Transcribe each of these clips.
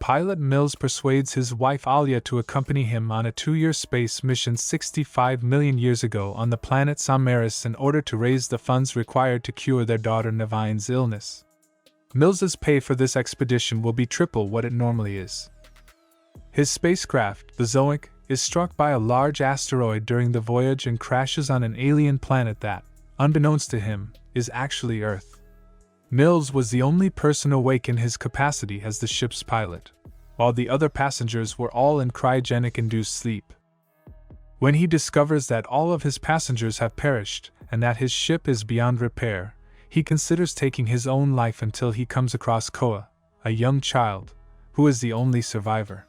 pilot Mills persuades his wife Alia to accompany him on a 2-year space mission 65 million years ago on the planet Samaris in order to raise the funds required to cure their daughter Nevine's illness. Mills's pay for this expedition will be triple what it normally is. His spacecraft, the Zoic, is struck by a large asteroid during the voyage and crashes on an alien planet that, unbeknownst to him, is actually Earth. Mills was the only person awake in his capacity as the ship's pilot, while the other passengers were all in cryogenic-induced sleep. When he discovers that all of his passengers have perished and that his ship is beyond repair, he considers taking his own life until he comes across Koa, a young child, who is the only survivor.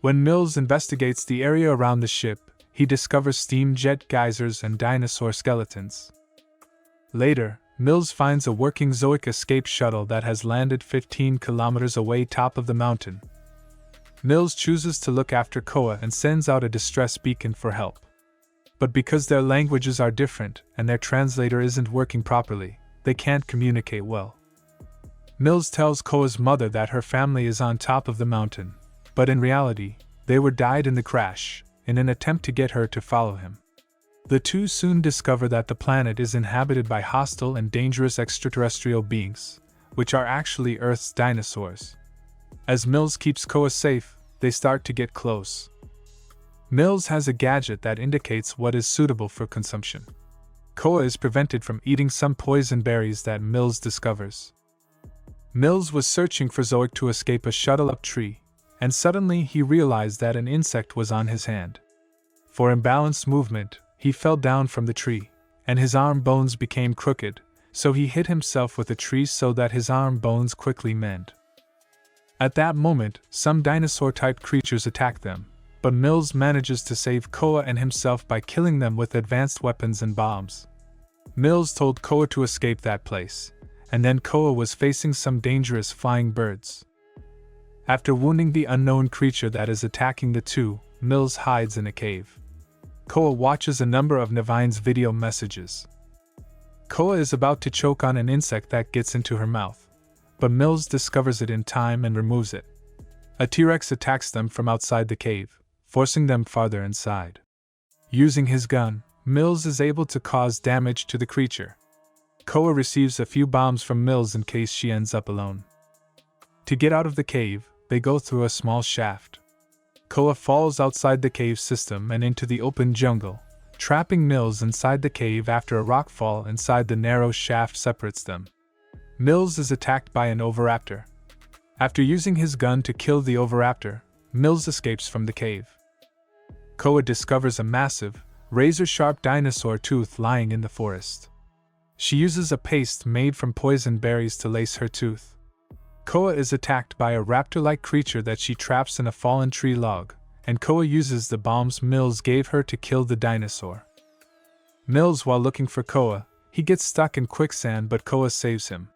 When Mills investigates the area around the ship, he discovers steam jet geysers and dinosaur skeletons. Later, Mills finds a working Zoic escape shuttle that has landed 15 kilometers away top of the mountain. Mills chooses to look after Koa and sends out a distress beacon for help. But because their languages are different and their translator isn't working properly, they can't communicate well. Mills tells Koa's mother that her family is on top of the mountain, but in reality, they were died in the crash, in an attempt to get her to follow him. The two soon discover that the planet is inhabited by hostile and dangerous extraterrestrial beings, which are actually Earth's dinosaurs. As Mills keeps Koa safe, they start to get close. Mills has a gadget that indicates what is suitable for consumption. Koa is prevented from eating some poison berries that Mills discovers. Mills was searching for Zoic to escape a shuttle-up tree, and suddenly he realized that an insect was on his hand. For imbalanced movement, he fell down from the tree, and his arm bones became crooked, so he hit himself with a tree so that his arm bones quickly mend. At that moment, some dinosaur-type creatures attack them, but Mills manages to save Koa and himself by killing them with advanced weapons and bombs. Mills told Koa to escape that place, and then Koa was facing some dangerous flying birds. After wounding the unknown creature that is attacking the two, Mills hides in a cave. Koa watches a number of Nevine's video messages. Koa is about to choke on an insect that gets into her mouth, but Mills discovers it in time and removes it. A T-Rex attacks them from outside the cave, forcing them farther inside. Using his gun, Mills is able to cause damage to the creature. Koa receives a few bombs from Mills in case she ends up alone. To get out of the cave, they go through a small shaft. Koa falls outside the cave system and into the open jungle, trapping Mills inside the cave after a rockfall inside the narrow shaft separates them. Mills is attacked by an oviraptor. After using his gun to kill the oviraptor, Mills escapes from the cave. Koa discovers a massive, razor-sharp dinosaur tooth lying in the forest. She uses a paste made from poison berries to lace her tooth. Koa is attacked by a raptor-like creature that she traps in a fallen tree log, and Koa uses the bombs Mills gave her to kill the dinosaur. Mills, while looking for Koa, he gets stuck in quicksand but Koa saves him.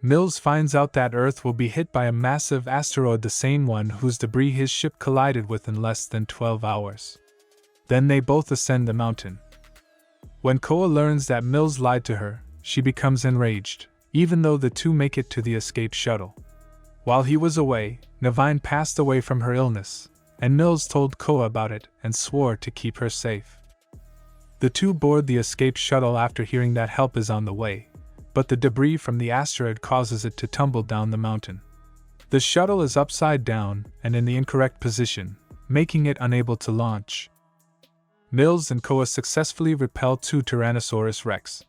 Mills finds out that Earth will be hit by a massive asteroid, the same one whose debris his ship collided with in less than 12 hours. Then they both ascend the mountain. When Koa learns that Mills lied to her, she becomes enraged, even though the two make it to the escape shuttle. While he was away, Nevine passed away from her illness, and Mills told Koa about it and swore to keep her safe. The two board the escape shuttle after hearing that help is on the way, but the debris from the asteroid causes it to tumble down the mountain. The shuttle is upside down and in the incorrect position, making it unable to launch. Mills and Koa successfully repel two Tyrannosaurus Rex.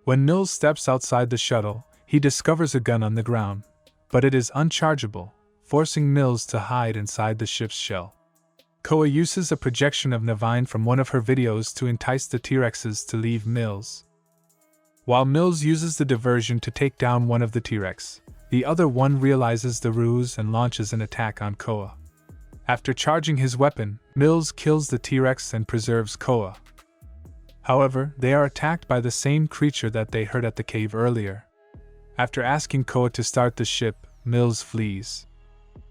When Mills steps outside the shuttle, he discovers a gun on the ground, but it is unchargeable, forcing Mills to hide inside the ship's shell. Koa uses a projection of Nevine from one of her videos to entice the T-Rexes to leave Mills. While Mills uses the diversion to take down one of the T-Rex, the other one realizes the ruse and launches an attack on Koa. After charging his weapon, Mills kills the T-Rex and preserves Koa. However, they are attacked by the same creature that they heard at the cave earlier. After asking Koa to start the ship, Mills flees.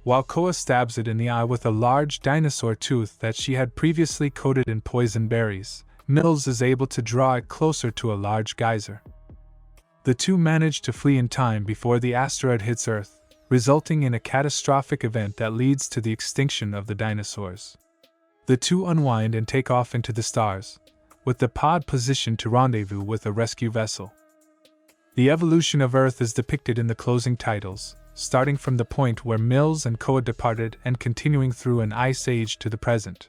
While Koa stabs it in the eye with a large dinosaur tooth that she had previously coated in poison berries, Mills is able to draw it closer to a large geyser. The two manage to flee in time before the asteroid hits Earth, resulting in a catastrophic event that leads to the extinction of the dinosaurs. The two unwind and take off into the stars, with the pod positioned to rendezvous with a rescue vessel. The evolution of Earth is depicted in the closing titles, starting from the point where Mills and Koa departed and continuing through an ice age to the present.